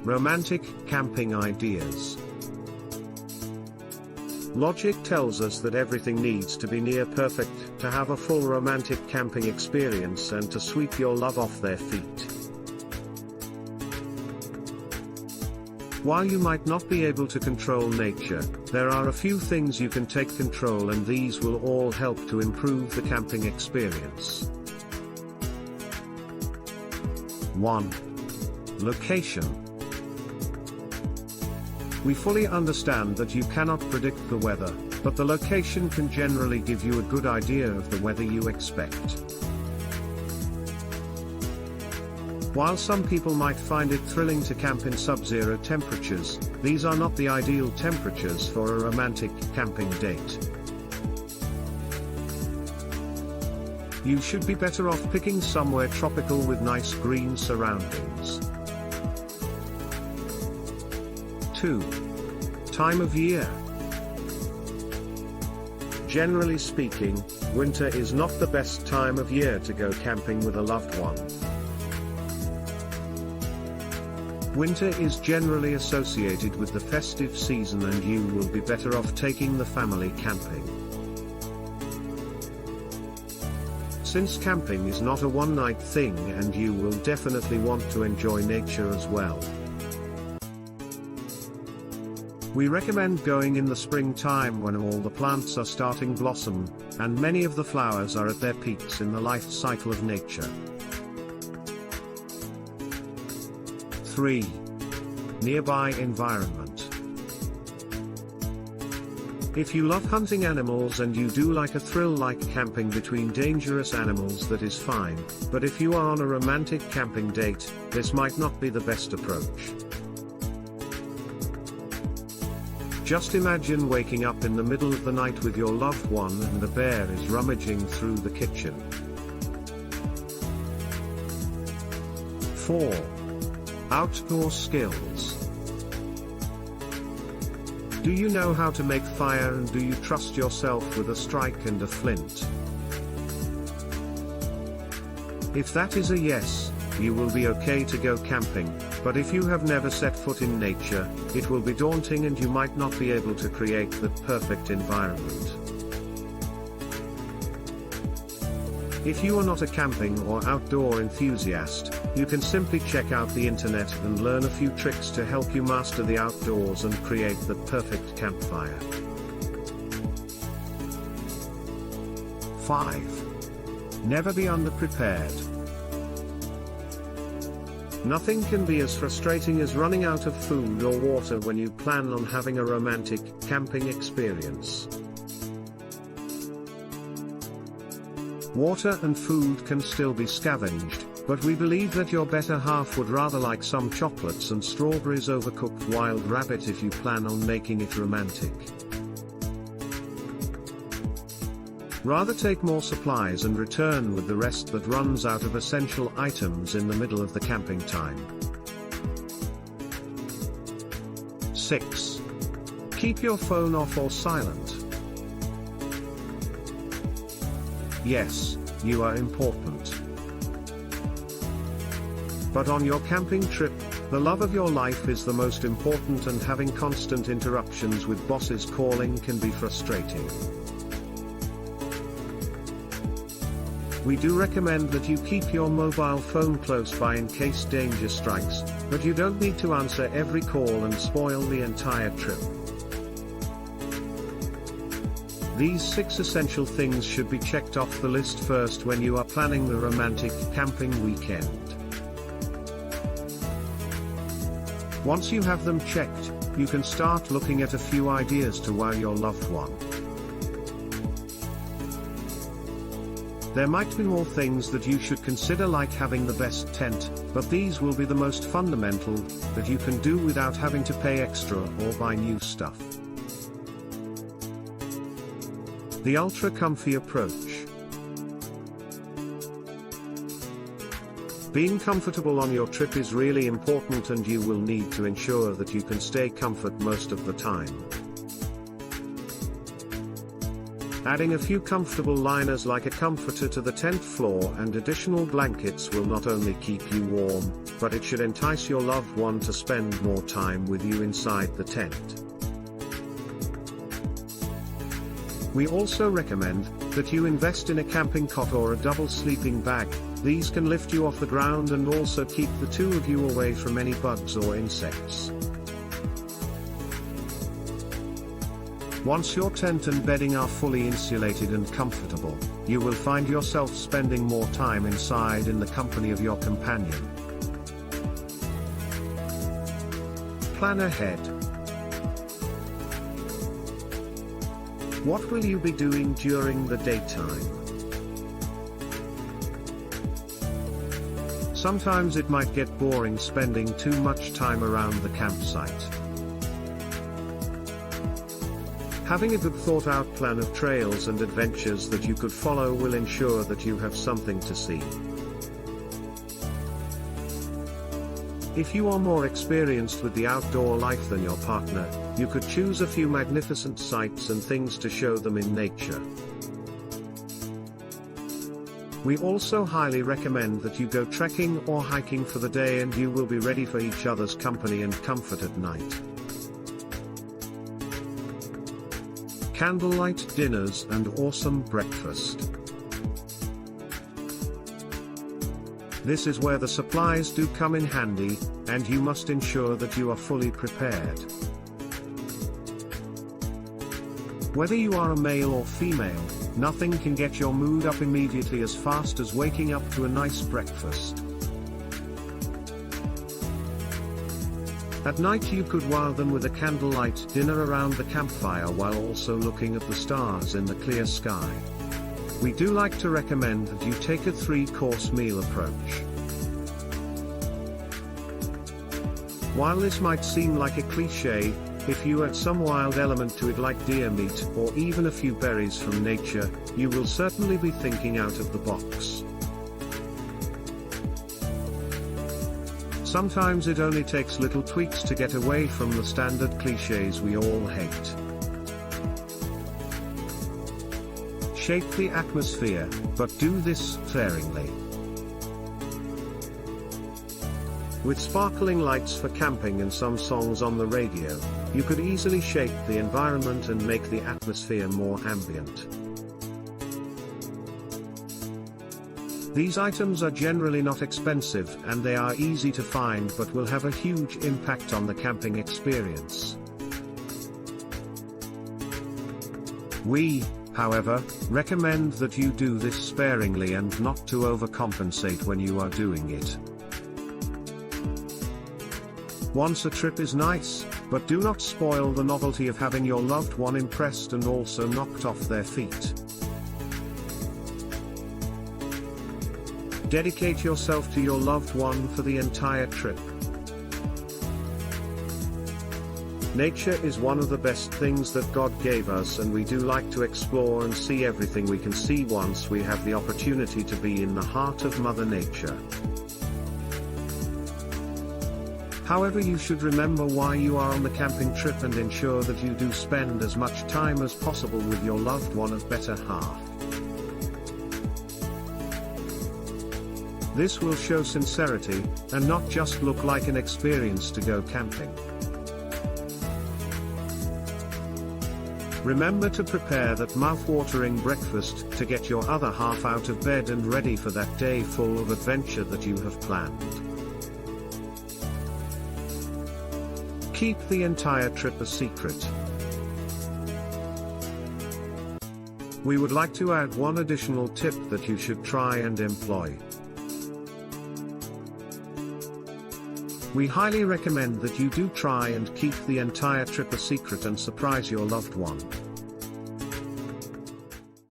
Romantic camping ideas. Logic tells us that everything needs to be near perfect to have a full romantic camping experience and to sweep your love off their feet. While you might not be able to control nature, there are a few things you can take control, and these will all help to improve the camping experience. 1. Location. We fully understand that you cannot predict the weather, but the location can generally give you a good idea of the weather you expect. While some people might find it thrilling to camp in sub-zero temperatures, these are not the ideal temperatures for a romantic camping date. You should be better off picking somewhere tropical with nice green surroundings. 2. Time of year. Generally speaking, winter is not the best time of year to go camping with a loved one. Winter is generally associated with the festive season, and you will be better off taking the family camping. Since camping is not a one-night thing, and you will definitely want to enjoy nature as well. We recommend going in the springtime when all the plants are starting blossom, and many of the flowers are at their peaks in the life cycle of nature. 3. Nearby environment. If you love hunting animals and you do like a thrill like camping between dangerous animals, that is fine, but if you are on a romantic camping date, this might not be the best approach. Just imagine waking up in the middle of the night with your loved one and the bear is rummaging through the kitchen. 4. Outdoor skills. Do you know how to make fire, and do you trust yourself with a strike and a flint? If that is a yes, you will be okay to go camping, but if you have never set foot in nature, it will be daunting and you might not be able to create the perfect environment. If you are not a camping or outdoor enthusiast, you can simply check out the internet and learn a few tricks to help you master the outdoors and create the perfect campfire. 5. Never be underprepared. Nothing can be as frustrating as running out of food or water when you plan on having a romantic camping experience. Water and food can still be scavenged, but we believe that your better half would rather like some chocolates and strawberries over cooked wild rabbit if you plan on making it romantic. Rather take more supplies and return with the rest that runs out of essential items in the middle of the camping time. 6. Keep your phone off or silent. Yes, you are important. But on your camping trip, the love of your life is the most important, and having constant interruptions with bosses calling can be frustrating. We do recommend that you keep your mobile phone close by in case danger strikes, but you don't need to answer every call and spoil the entire trip. These 6 essential things should be checked off the list first when you are planning the romantic camping weekend. Once you have them checked, you can start looking at a few ideas to wow your loved one. There might be more things that you should consider, like having the best tent, but these will be the most fundamental that you can do without having to pay extra or buy new stuff. The ultra-comfy approach. Being comfortable on your trip is really important, and you will need to ensure that you can stay comfort most of the time. Adding a few comfortable liners like a comforter to the tent floor and additional blankets will not only keep you warm, but it should entice your loved one to spend more time with you inside the tent. We also recommend that you invest in a camping cot or a double sleeping bag. These can lift you off the ground and also keep the two of you away from any bugs or insects. Once your tent and bedding are fully insulated and comfortable, you will find yourself spending more time inside in the company of your companion. Plan ahead. What will you be doing during the daytime? Sometimes it might get boring spending too much time around the campsite. Having a good thought-out plan of trails and adventures that you could follow will ensure that you have something to see. If you are more experienced with the outdoor life than your partner, you could choose a few magnificent sights and things to show them in nature. We also highly recommend that you go trekking or hiking for the day, and you will be ready for each other's company and comfort at night. Candlelight dinners and awesome breakfast. This is where the supplies do come in handy, and you must ensure that you are fully prepared. Whether you are a male or female, nothing can get your mood up immediately as fast as waking up to a nice breakfast. At night you could wow them with a candlelight dinner around the campfire while also looking at the stars in the clear sky. We do like to recommend that you take a 3-course meal approach. While this might seem like a cliché, if you add some wild element to it like deer meat or even a few berries from nature, you will certainly be thinking out of the box. Sometimes it only takes little tweaks to get away from the standard clichés we all hate. Shape the atmosphere, but do this sparingly. With sparkling lights for camping and some songs on the radio, you could easily shape the environment and make the atmosphere more ambient. These items are generally not expensive and they are easy to find, but will have a huge impact on the camping experience. We, however, recommend that you do this sparingly and not to overcompensate when you are doing it. Once a trip is nice, but do not spoil the novelty of having your loved one impressed and also knocked off their feet. Dedicate yourself to your loved one for the entire trip. Nature is one of the best things that God gave us, and we do like to explore and see everything we can see once we have the opportunity to be in the heart of Mother Nature. However, you should remember why you are on the camping trip and ensure that you do spend as much time as possible with your loved one of better half. This will show sincerity, and not just look like an experience to go camping. Remember to prepare that mouth-watering breakfast to get your other half out of bed and ready for that day full of adventure that you have planned. Keep the entire trip a secret. We would like to add one additional tip that you should try and employ. We highly recommend that you do try and keep the entire trip a secret and surprise your loved one.